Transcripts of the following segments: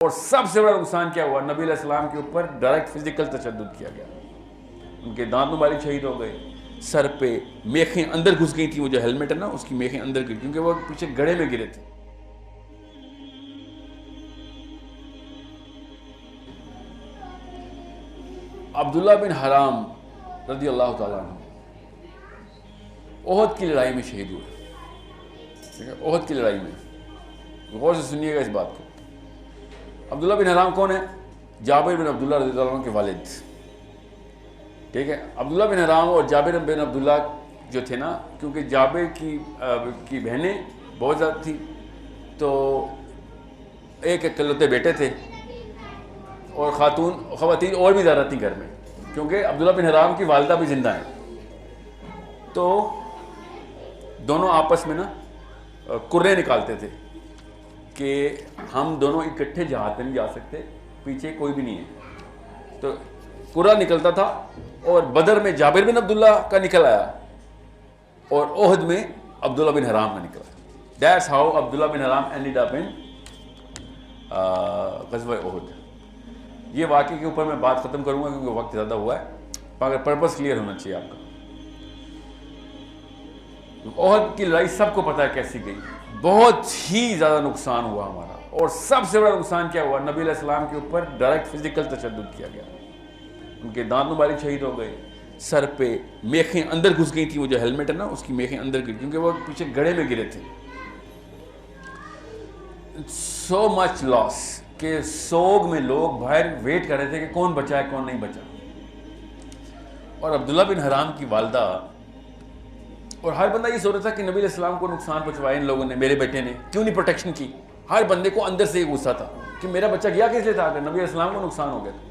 اور سب سے بڑا نقصان کیا ہوا؟ نبی علیہ السلام کے اوپر ڈائریکٹ فزیکل تشدد کیا گیا. ان کے دانت مبارک شہید ہو گئے, سر پہ میخیں اندر گھس گئی تھیں, وہ جو ہیلمٹ ہے نا اس کی میخیں اندر گئی کیونکہ وہ پیچھے گڑھے میں گرے تھے. عبداللہ بن حرام رضی اللہ تعالیٰ عنہ احد کی لڑائی میں شہید ہوئے. ٹھیک ہے, احد کی لڑائی میں غور سے سنیے گا اس بات کو. عبداللہ بن حرام کون ہے؟ جابر بن عبداللہ رضی اللہ عنہ کے والد. ٹھیک ہے, عبداللہ بن حرام اور جابر بن عبداللہ جو تھے نا, کیونکہ جابر کی بہنیں بہت زیادہ تھیں تو ایک اکلوتے بیٹے تھے, اور خواتین اور بھی زیادہ تھیں گھر میں, کیونکہ عبداللہ بن حرام کی والدہ بھی زندہ ہیں. تو دونوں آپس میں نا کرے نکالتے تھے کہ ہم دونوں اکٹھے جہاد پہ نہیں جا سکتے, پیچھے کوئی بھی نہیں ہے. تو کرا نکلتا تھا, اور بدر میں جابر بن عبداللہ کا نکل آیا اور احد میں عبداللہ بن حرام کا نکلا. دیٹس ہاؤ عبداللہ بن حرام اینڈڈ اپ ان غزوہ احد. یہ واقعے کے اوپر میں بات ختم کروں گا کیونکہ وقت زیادہ ہوا ہے, مگر پرپس کلیئر ہونا چاہیے آپ کا. احد کی لڑائی سب کو پتہ ہے کیسی گئی, بہت ہی زیادہ نقصان ہوا ہمارا, اور سب سے بڑا نقصان کیا ہوا؟ نبی علیہ السلام کے اوپر ڈائریکٹ فزیکل تشدد کیا گیا. ان کے دانت مبارک شہید ہو گئے, سر پہ میخیں اندر گھس گئی تھیں, وہ جو ہیلمٹ ہے نا اس کی میخیں اندر گئی کیونکہ وہ پیچھے گڑھے میں گرے تھے. سو مچ لاس کہ سوگ میں لوگ باہر ویٹ کر رہے تھے کہ کون بچا ہے کون نہیں بچا. اور عبداللہ بن حرام کی والدہ اور ہر بندہ یہ سوچ رہا تھا کہ نبی علیہ السلام کو نقصان پہنچوایا ان لوگوں نے, میرے بیٹے نے کیوں نہیں پروٹیکشن کی. ہر بندے کو اندر سے یہ غصہ تھا کہ میرا بچہ گیا کس لیے تھا اگر نبی علیہ السلام کو نقصان ہو گیا تھا.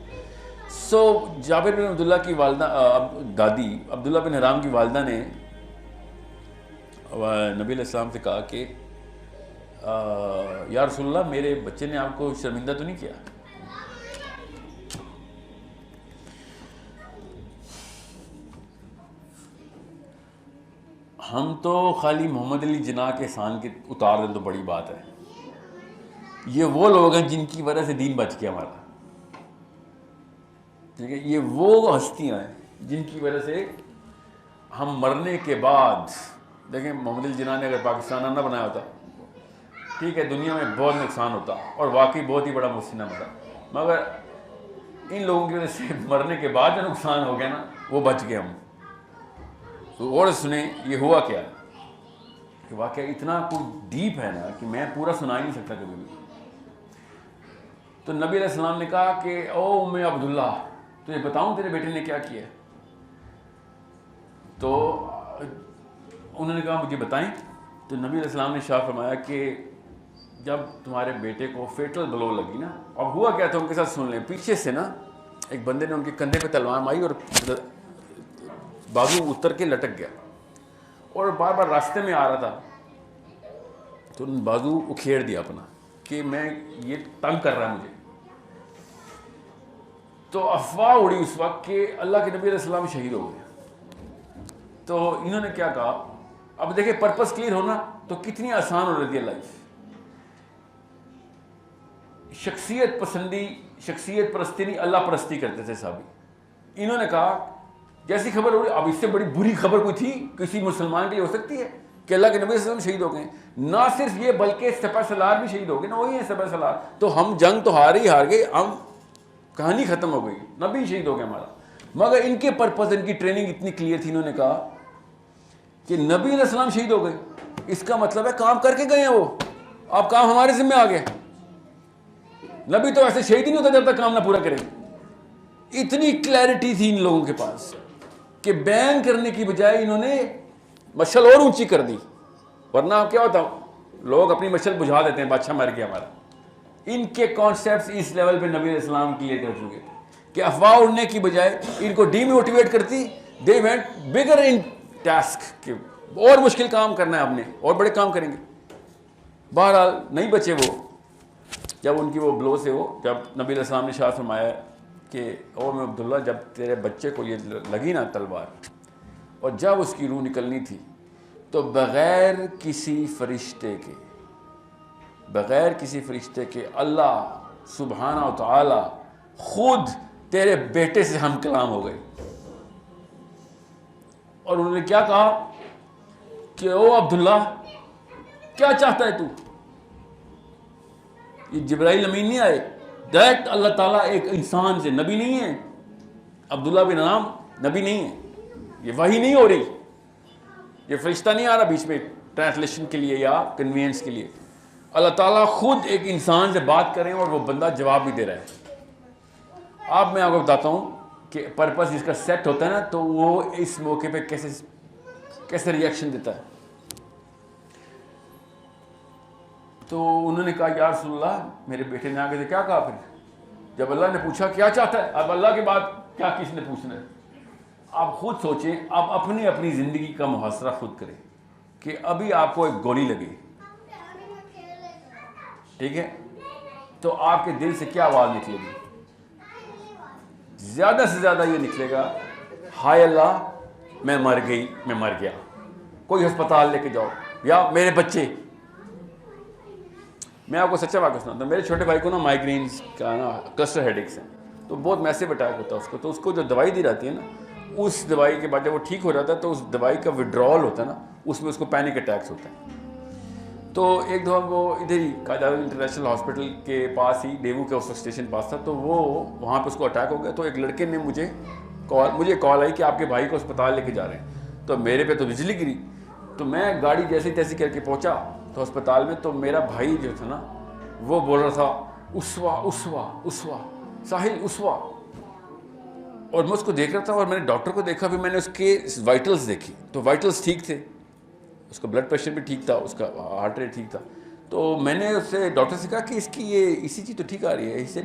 جابر بن عبداللہ کی والدہ دادی عبداللہ بن حرام کی والدہ نے نبی علیہ السلام سے کہا کہ یا رسول اللہ, میرے بچے نے آپ کو شرمندہ تو نہیں کیا؟ ہم تو خالی محمد علی جناح کے سان کے اتار دیں تو بڑی بات ہے. یہ وہ لوگ ہیں جن کی وجہ سے دین بچ گیا ہمارا. ٹھیک ہے, یہ وہ ہستیاں ہیں جن کی وجہ سے ہم مرنے کے بعد, دیکھیں محمد علی جناح نے اگر پاکستان نہ بنایا ہوتا, ٹھیک ہے, دنیا میں بہت نقصان ہوتا اور واقعی بہت ہی بڑا محسن مرا, مگر ان لوگوں کی وجہ سے مرنے کے بعد جو نقصان ہو گیا نا وہ بچ گئے ہم. تو اور سنیں یہ ہوا کیا کہ واقعہ اتنا کوئی ڈیپ ہے نا کہ میں پورا سنا ہی نہیں سکتا کبھی بھی. تو نبی علیہ السلام نے کہا کہ او ام عبداللہ, تو یہ بتاؤں تیرے بیٹے نے کیا کیا؟ تو انہوں نے کہا مجھے بتائیں. تو نبی علیہ السلام نے ارشاد فرمایا کہ جب تمہارے بیٹے کو فیٹل بلو لگی نا, اب ہوا کیا تھا ان کے ساتھ سن لیں. پیچھے سے نا ایک بندے نے ان کے کندھے پہ تلوار ماری اور بازو اتر کے لٹک گیا, اور بار بار راستے میں آ رہا تھا تو ان بازو اکھیڑ دیا اپنا کہ میں یہ تنگ کر رہا ہے مجھے. تو افواہ اڑی اس وقت کہ اللہ کے نبی علیہ السلام شہید ہو گئے. تو انہوں نے کیا کہا, اب دیکھیں پرپس کلیئر ہونا تو کتنی آسان ہو رہی ہے لائف. شخصیت پسندی, شخصیت پرستی نہیں, اللہ پرستی کرتے تھے صحابی. انہوں نے کہا جیسی خبر ہو رہی, اب اس سے بڑی بری خبر کوئی تھی کسی مسلمان کے لیے ہو سکتی ہے کہ اللہ کے نبی صلی اللہ علیہ وسلم شہید ہو گئے؟ نہ صرف یہ بلکہ سپہ سالار بھی شہید ہو گئے نا, وہی ہے سپہ سالار. تو ہم جنگ تو ہار گئے, ہم کہانی ختم ہو گئی, نبی شہید ہو گیا ہمارا. مگر ان کے پرپز, ان کی ٹریننگ اتنی کلیئر تھی, انہوں نے کہا کہ نبی علیہ السلام شہید ہو گئے, اس کا مطلب ہے کام کر کے گئے ہیں وہ, اب کام ہمارے ذمہ آ گیا. نبی تو ایسے شہید ہی نہیں ہوتا جب تک کام نہ پورا کرے. اتنی کلیئرٹی تھی ان لوگوں کے پاس کہ بیان کرنے کی بجائے انہوں نے مشعل اور اونچی کر دی. ورنہ کیا ہوتا, لوگ اپنی مشعل بجھا دیتے ہیں, بادشاہ مر گیا ہمارا. ان کے کانسیپٹس اس لیول پہ نبی علیہ السلام کلیئر کر چکے تھے کہ افواہ اڑنے کی بجائے ان کو ڈی موٹیویٹ کرتی. They went bigger in task کہ اور مشکل کام کرنا ہے, ہم نے اور بڑے کام کریں گے. بہرحال نہیں بچے وہ, جب ان کی وہ بلو سے وہ, جب نبی علیہ السلام نے ارشاد فرمایا کہ او میں عبداللہ, جب تیرے بچے کو یہ لگی نا تلوار, اور جب اس کی روح نکلنی تھی تو بغیر کسی فرشتے کے اللہ سبحانہ و تعالی خود تیرے بیٹے سے ہم کلام ہو گئے. اور انہوں نے کیا کہا کہ او عبداللہ کیا چاہتا ہے تو؟ یہ جبرائیل امین نہیں آئے, ڈائریکٹ اللہ تعالیٰ ایک انسان سے, نبی نہیں ہے عبداللہ بن حرام, نبی نہیں ہے, یہ وحی نہیں ہو رہی, یہ فرشتہ نہیں آ رہا بیچ میں ٹرانسلیشن کے لیے یا کنوینس کے لیے. اللہ تعالیٰ خود ایک انسان سے بات کریں اور وہ بندہ جواب بھی دے رہا ہے. اب میں آپ کو بتاتا ہوں کہ پرپس جس کا سیٹ ہوتا ہے نا تو وہ اس موقع پہ کیسے ریئیکشن دیتا ہے. تو انہوں نے کہا یا رسول اللہ, میرے بیٹے نے آگے سے کیا کہا پھر جب اللہ نے پوچھا کیا چاہتا ہے, اب اللہ کے بعد کیا کس نے پوچھنا ہے. آپ خود سوچیں, آپ اپنی زندگی کا محاصرہ خود کریں کہ ابھی آپ کو ایک گولی لگی, ٹھیک ہے, تو آپ کے دل سے کیا آواز نکلے گی؟ زیادہ سے زیادہ یہ نکلے گا ہائے اللہ میں مر گئی, میں مر گیا, کوئی ہسپتال لے کے جاؤ, یا میرے بچے. میں آپ کو سچا واقعہ سناتا ہوں. میرے چھوٹے بھائی کو نا مائیگرینس کا نا کلسٹر ہیڈ ایکس ہیں, تو بہت میسیو اٹیک ہوتا ہے اس کو. تو اس کو جو دوائی دی جاتی ہے نا, اس دوائی کے بعد جب وہ ٹھیک ہو جاتا ہے تو اس دوائی کا وڈرال ہوتا ہے نا, اس میں اس کو پینک اٹیکس ہوتے ہیں. تو ایک دفعہ وہ ادھر ہی قائد انٹرنیشنل ہاسپٹل کے پاس ہی, ڈیمو کے اس اسٹیشن پاس تھا, تو وہ وہاں پہ اس کو اٹیک ہو گیا. تو ایک لڑکے نے مجھے کال آئی کہ آپ کے بھائی کو اسپتال لے کے جا رہے ہیں. تو میرے پہ تو بجلی گری, تو میں گاڑی جیسی تیسی کر کے پہنچا تو اسپتال میں. تو میرا بھائی جو تھا نا وہ بول رہا تھا اسوا اسوا اسوا ساحل اسوا, اور میں اس کو دیکھ رہا تھا. اور میں نے ڈاکٹر کو دیکھا, بھی میں نے اس کے وائٹلز دیکھی تو وائٹلز ٹھیک تھے, اس کا بلڈ پریشر بھی ٹھیک تھا, اس کا ہارٹ ریٹ ٹھیک تھا. تو میں نے اس سے ڈاکٹر سے کہا کہ اس کی یہ اسی چیز تو ٹھیک آ رہی ہے, اس سے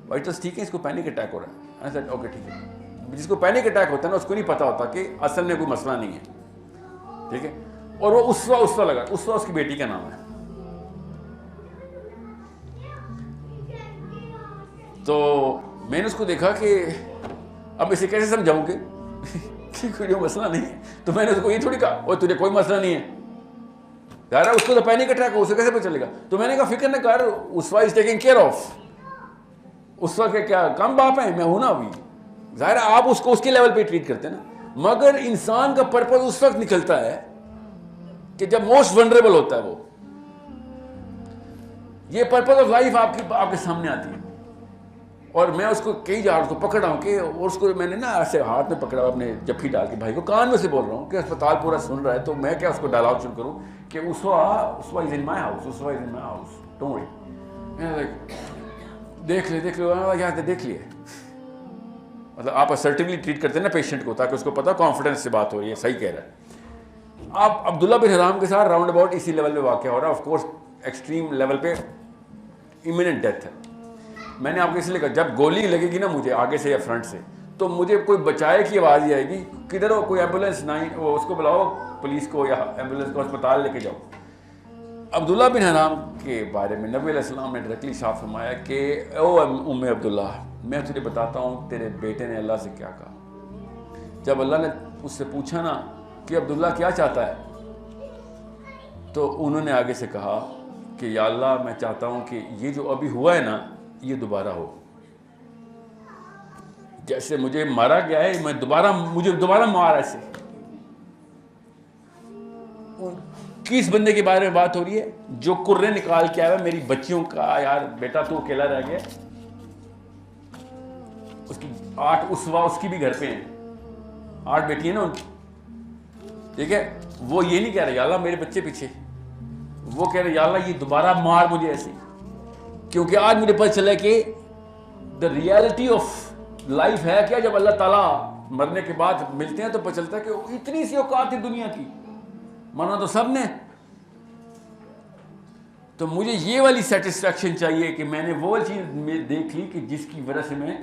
وائٹلز ٹھیک ہے, اس کو پینک اٹیک ہو رہا ہے. میں نے کہا اوکے ٹھیک ہے. جس کو پینک اٹیک ہوتا ہے نا اس کو نہیں پتہ ہوتا کہ اصل میں کوئی مسئلہ نہیں ہے, ٹھیک ہے. اور وہ اسوا لگا, اسوا اس کی بیٹی کا نام ہے. تو میں نے اس کو دیکھا کہ اب اسے کیسے سمجھاؤں گے کہ کوئی مسئلہ نہیں ہے. تو میں نے اس کو یہ تھوڑی کہا اور تجھے کوئی مسئلہ نہیں ہے, ظاہر ہے اس کو تو پینک اٹیک ہو, اسے کیسے پتہ چلے گا. تو میں نے کہا فکر نہ کر, اسوا از ٹیکنگ کیئر آف. اسوا کے کیا کم باپ ہیں, میں ہوں نا ابھی. ظاہر ہے آپ اس کو اس کے لیول پہ ٹریٹ کرتے ہیں نا, مگر انسان کا پرپز اس وقت نکلتا ہے کہ جب موسٹ ونڈریبل ہوتا ہے وہ. یہ پرپز آف لائف آپ کے سامنے آتی ہے. اور میں اس کو کئی جا اس کو پکڑ رہا ہوں کہ, اور اس کو میں نے نا ایسے ہاتھ میں پکڑا اپنے جفی ڈال کے, بھائی کو کان میں سے بول رہا ہوں کہ اسپتال پورا سن رہا ہے. تو میں کیا اس کو ڈائلاگ شروع کروں کہ اسوا از ان مائی ہاؤس, اسوا is in my house, don't worry, دیکھ لے یہاں سے دیکھ لیے. مطلب آپ اسرٹیولی ٹریٹ کرتے ہیں نا پیشنٹ کو, تاکہ اس کو پتا کانفیڈنس سے بات ہو رہی ہے, صحیح کہہ رہا ہے. آپ عبداللہ بن حرام کے ساتھ راؤنڈ اباؤٹ اسی لیول پہ واقع ہو رہا ہے. آف کورس ایکسٹریم لیول پہ امیننٹ ڈیتھ ہے. میں نے آپ کو اس لیے کہا جب گولی لگے گی نا مجھے آگے سے یا فرنٹ سے, تو مجھے کوئی بچائے کی آواز ہی آئے گی, کدھر ہو, کوئی ایمبولینس نہیں, وہ اس کو بلاؤ پولیس کو یا ایمبولینس کو, اسپتال لے کے جاؤ. عبداللہ بن حرام کے بارے میں نبی علیہ السلام نے ڈائریکٹلی صاف فرمایا کہ او ام عبداللہ, میں تجھے بتاتا ہوں تیرے بیٹے نے اللہ سے کیا کہا. جب اللہ نے اس سے پوچھا نا کہ عبداللہ کیا چاہتا ہے, تو انہوں نے آگے سے کہا کہ یا اللہ میں چاہتا ہوں کہ یہ جو ابھی ہوا ہے نا یہ دوبارہ ہو. جیسے مجھے مارا گیا ہے مجھے دوبارہ مار. ایسے کس بندے کے بارے میں بات ہو رہی ہے جو کرے نکال کے آیا میری بچیوں کا, یار بیٹا تو اکیلا رہ گیا, اس کی 8 اسوا اس کی بھی گھر پہ ہیں, 8 بیٹی ہیں نا ان کی, ٹھیک ہے. وہ یہ نہیں کہہ رہے یا اللہ میرے بچے پیچھے, وہ کہہ رہے یا اللہ یہ دوبارہ مار مجھے ایسے, کیونکہ آج مجھے پتہ چلا کہ دا ریالٹی آف لائف ہے کیا. جب اللہ تعالیٰ مرنے کے بعد ملتے ہیں تو پتہ چلتا ہے کہ اتنی سی اوقات ہے دنیا کی, مرنا تو سب نے. تو مجھے یہ والی سیٹسفیکشن چاہیے کہ میں نے وہ چیز دیکھ لی کہ جس کی وجہ سے میں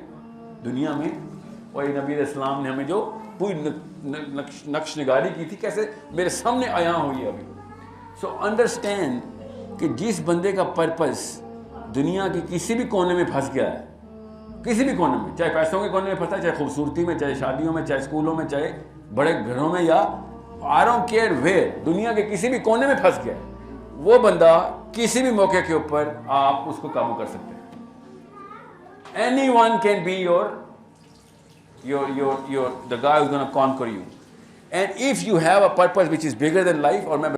دنیا میں, اور نبی علیہ السلام نے ہمیں جو پوری نقش نگاری کی تھی کیسے میرے سامنے آیا ہوئی ہے ابھی. سو انڈرسٹینڈ کہ جس بندے کا پرپس دنیا کے کسی بھی کونے میں پھنس گیا ہے, کسی بھی کونے میں, چاہے پیسوں کے کونے میں پھنسا ہے, چاہے خوبصورتی میں, چاہے شادیوں میں, چاہے اسکولوں میں, چاہے بڑے گھروں میں, یا آئی ڈونٹ کیئر ویئر, دنیا کے کسی بھی کونے میں پھنس گیا ہے, وہ بندہ کسی بھی موقع کے اوپر آپ اس کو قابو کر سکتے ہیں. Anyone can be the guy who's going to conquer you. And if you have a purpose which is bigger than life, or